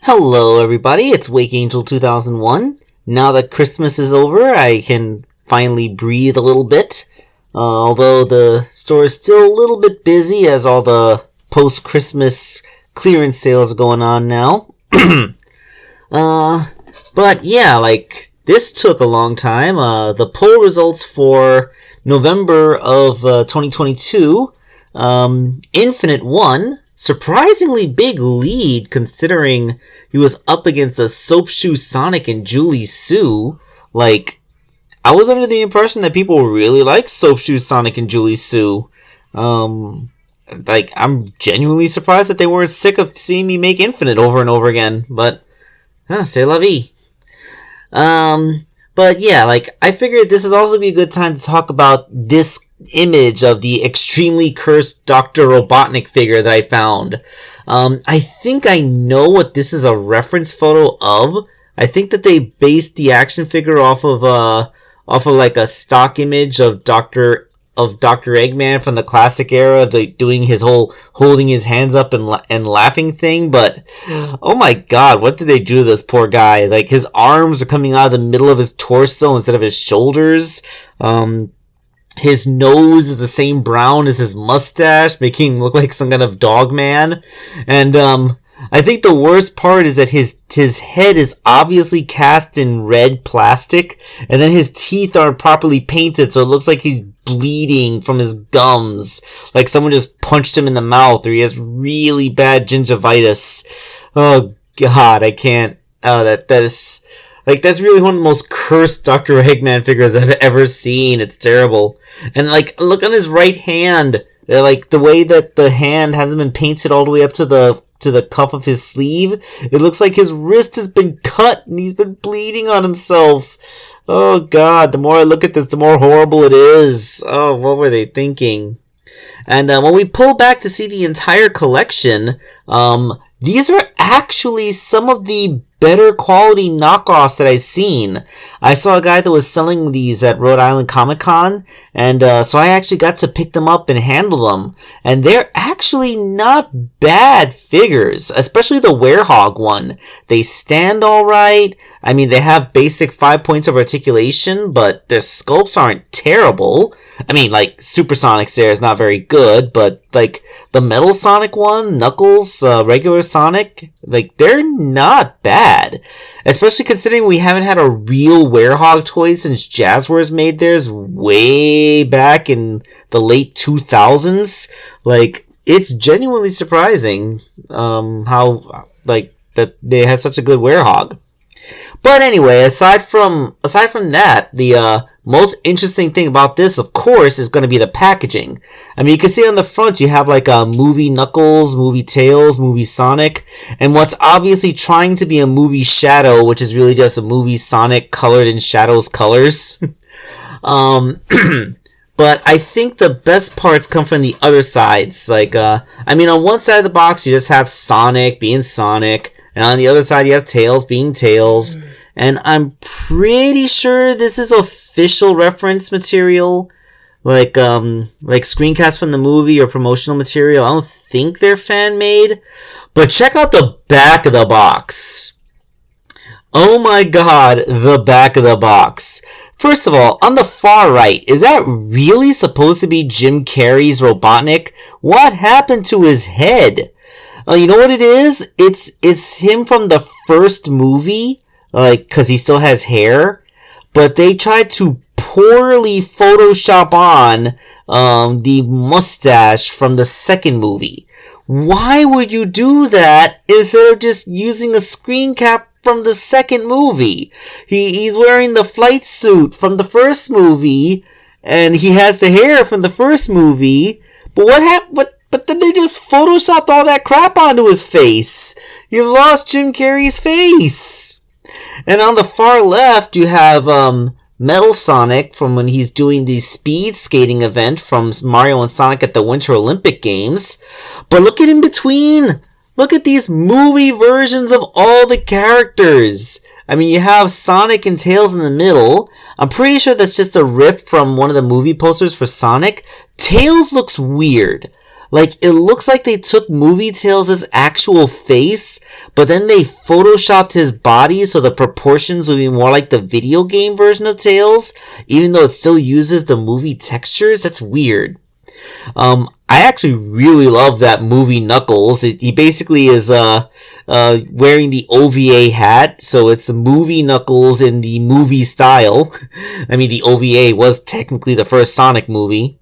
Hello everybody, it's Wake Angel 2001. Now that Christmas is over, I can finally breathe a little bit. Although the store is still a little bit busy as all the post-Christmas clearance sales are going on now. But yeah, this took a long time. The poll results for November of 2022, Infinite won. Surprisingly big lead considering he was up against a Soap Shoe Sonic and Julie Sue. I was under the impression that people really like Soap Shoe Sonic and Julie Sue. I'm genuinely surprised that they weren't sick of seeing me make Infinite over and over again. But, c'est la vie. But yeah, I figured this is also be a good time to talk about this image of the extremely cursed Dr. Robotnik figure that I found. I think I know what this is a reference photo of. I think that they based the action figure off of a stock image of Dr. Eggman from the classic era, doing his whole holding his hands up and laughing thing. But oh my god, what did they do to this poor guy? His arms are coming out of the middle of his torso instead of his shoulders. His nose is the same brown as his mustache, making him look like some kind of dog man. And I think the worst part is that his head is obviously cast in red plastic, and then his teeth aren't properly painted, so it looks like he's bleeding from his gums, like someone just punched him in the mouth, or he has really bad gingivitis. Oh god, I can't. That's really one of the most cursed Dr. Eggman figures I've ever seen. It's terrible. And look on his right hand, the way that the hand hasn't been painted all the way up to the cuff of his sleeve, it looks like his wrist has been cut and he's been bleeding on himself. Oh god, the more I look at this, the more horrible it is. Oh, what were they thinking? And when we pull back to see the entire collection, these are actually some of the better quality knockoffs that I've seen. I saw a guy that was selling these at Rhode Island Comic Con, and so I actually got to pick them up and handle them. And they're actually not bad figures, especially the Werehog one. They stand alright. I mean, they have basic 5 points of articulation, but their sculpts aren't terrible. I mean, Supersonic's there is not very good, but the Metal Sonic one, Knuckles, regular Sonic, they're not bad. Especially considering we haven't had a real Werehog toy since Jazzwares made theirs way back in the late 2000s. It's genuinely surprising, how, that they had such a good Werehog. But anyway, aside from that, the most interesting thing about this, of course, is going to be the packaging. I mean, you can see on the front you have a movie Knuckles, movie Tails, movie Sonic, and what's obviously trying to be a movie Shadow, which is really just a movie Sonic colored in Shadow's colors. But I think the best parts come from the other sides. On one side of the box you just have Sonic being Sonic, and on the other side you have Tails being Tails. And I'm pretty sure this is official reference material. Screencasts from the movie or promotional material. I don't think they're fan-made. But check out the back of the box. Oh my god, the back of the box. First of all, on the far right, is that really supposed to be Jim Carrey's Robotnik? What happened to his head? You know what it is? It's him from the first movie. Cause he still has hair, but they tried to poorly Photoshop on, the mustache from the second movie. Why would you do that instead of just using a screen cap from the second movie? He's wearing the flight suit from the first movie, and he has the hair from the first movie, but what happened? But then they just photoshopped all that crap onto his face. You lost Jim Carrey's face. And on the far left, you have Metal Sonic from when he's doing the speed skating event from Mario and Sonic at the Winter Olympic Games. But look at in between. Look at these movie versions of all the characters. I mean, you have Sonic and Tails in the middle. I'm pretty sure that's just a rip from one of the movie posters for Sonic. Tails looks weird. Like, it looks like they took Movie Tails' actual face, but then they photoshopped his body so the proportions would be more like the video game version of Tails, even though it still uses the movie textures. That's weird. I actually really love that movie Knuckles. He basically is wearing the OVA hat, so it's movie Knuckles in the movie style. I mean, the OVA was technically the first Sonic movie.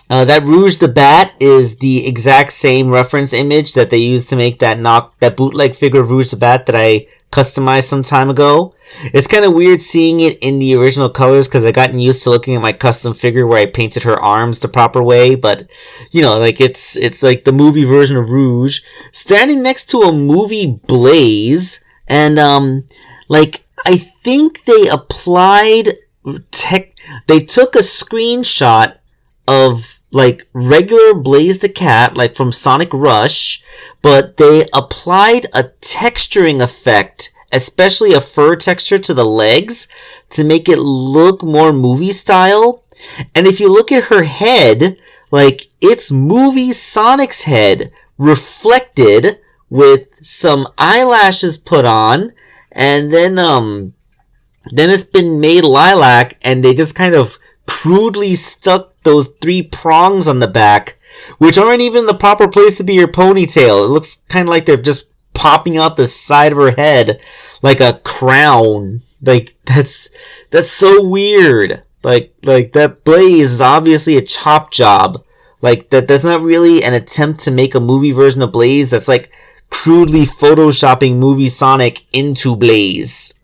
That Rouge the Bat is the exact same reference image that they used to make that bootleg figure of Rouge the Bat that I customized some time ago. It's kind of weird seeing it in the original colors because I gotten used to looking at my custom figure where I painted her arms the proper way, but like it's like the movie version of Rouge standing next to a movie Blaze, and I think they applied they took a screenshot of like regular Blaze the Cat, like from Sonic Rush, but they applied a texturing effect, especially a fur texture to the legs, to make it look more movie style. And if you look at her head, like, it's movie Sonic's head reflected with some eyelashes put on, and then it's been made lilac, and they just kind of crudely stuck those 3 prongs on the back, which aren't even the proper place to be your ponytail. It looks kind of like they're just popping out the side of her head like a crown. Like, that's so weird. Like that Blaze is obviously a chop job. Like, that's not really an attempt to make a movie version of Blaze. That's like crudely photoshopping movie Sonic into Blaze.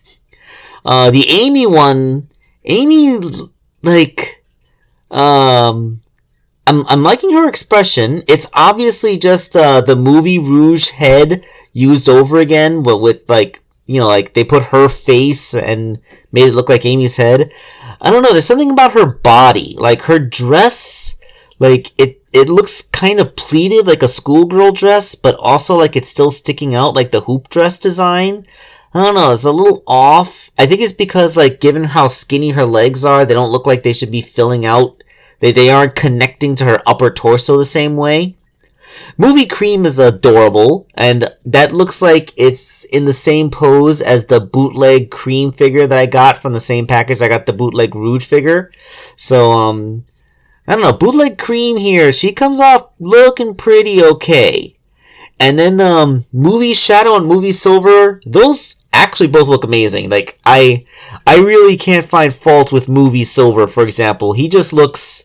The Amy one, like, I'm liking her expression. It's obviously just the movie Rouge head used over again, but with like they put her face and made it look like Amy's head. I don't know, there's something about her body, like her dress, like it looks kind of pleated like a schoolgirl dress, but also like it's still sticking out like the hoop dress design. I don't know, it's a little off. I think it's because, like, given how skinny her legs are, they don't look like they should be filling out. They aren't connecting to her upper torso the same way. Movie Cream is adorable, and that looks like it's in the same pose as the bootleg Cream figure that I got from the same package. I got the bootleg Rouge figure. So, I don't know, bootleg Cream here, she comes off looking pretty okay. And then, Movie Shadow and Movie Silver, those actually both look amazing. Like, I really can't find fault with Movie Silver, for example. He just looks,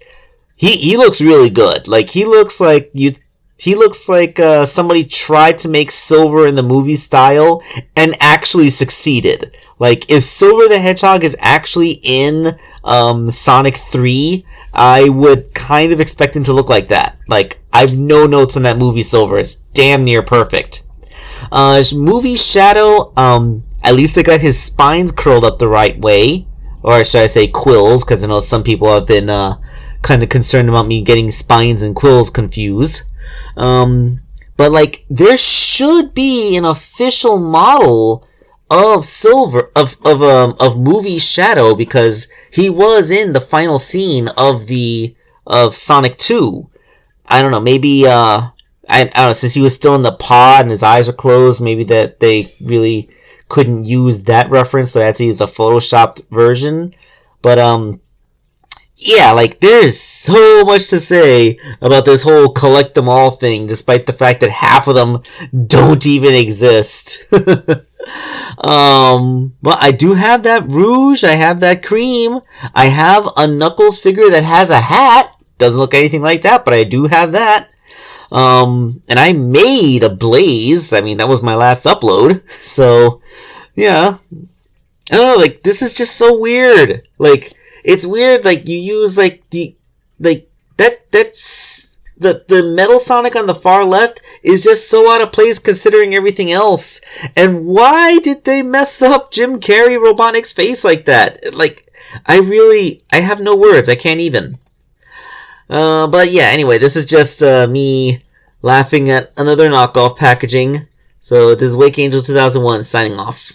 he looks really good. Like, he looks like somebody tried to make Silver in the movie style and actually succeeded. Like, if Silver the Hedgehog is actually in, Sonic 3, I would kind of expect him to look like that. Like, I've no notes on that Movie Silver. It's damn near perfect. Movie Shadow, at least they got his spines curled up the right way. Or should I say quills, because I know some people have been, kind of concerned about me getting spines and quills confused. But like, there should be an official model of Silver, of Movie Shadow, because he was in the final scene of Sonic 2. I don't know, maybe, I don't know, since he was still in the pod and his eyes are closed, maybe that they really couldn't use that reference, so they had to use a photoshopped version. But, yeah, like, there's so much to say about this whole collect them all thing, despite the fact that half of them don't even exist. But I do have that Rouge, I have that Cream, I have a Knuckles figure that has a hat. Doesn't look anything like that, but I do have that. And I made a Blaze. I mean, that was my last upload. So, yeah. I don't know, like, this is just so weird. Like, it's weird, like, you use, like, that's, the Metal Sonic on the far left is just so out of place considering everything else. And why did they mess up Jim Carrey Robotnik's face like that? Like, I have no words. I can't even. But yeah, anyway, this is just, me laughing at another knockoff packaging. So, this is Wake Angel 2001 signing off.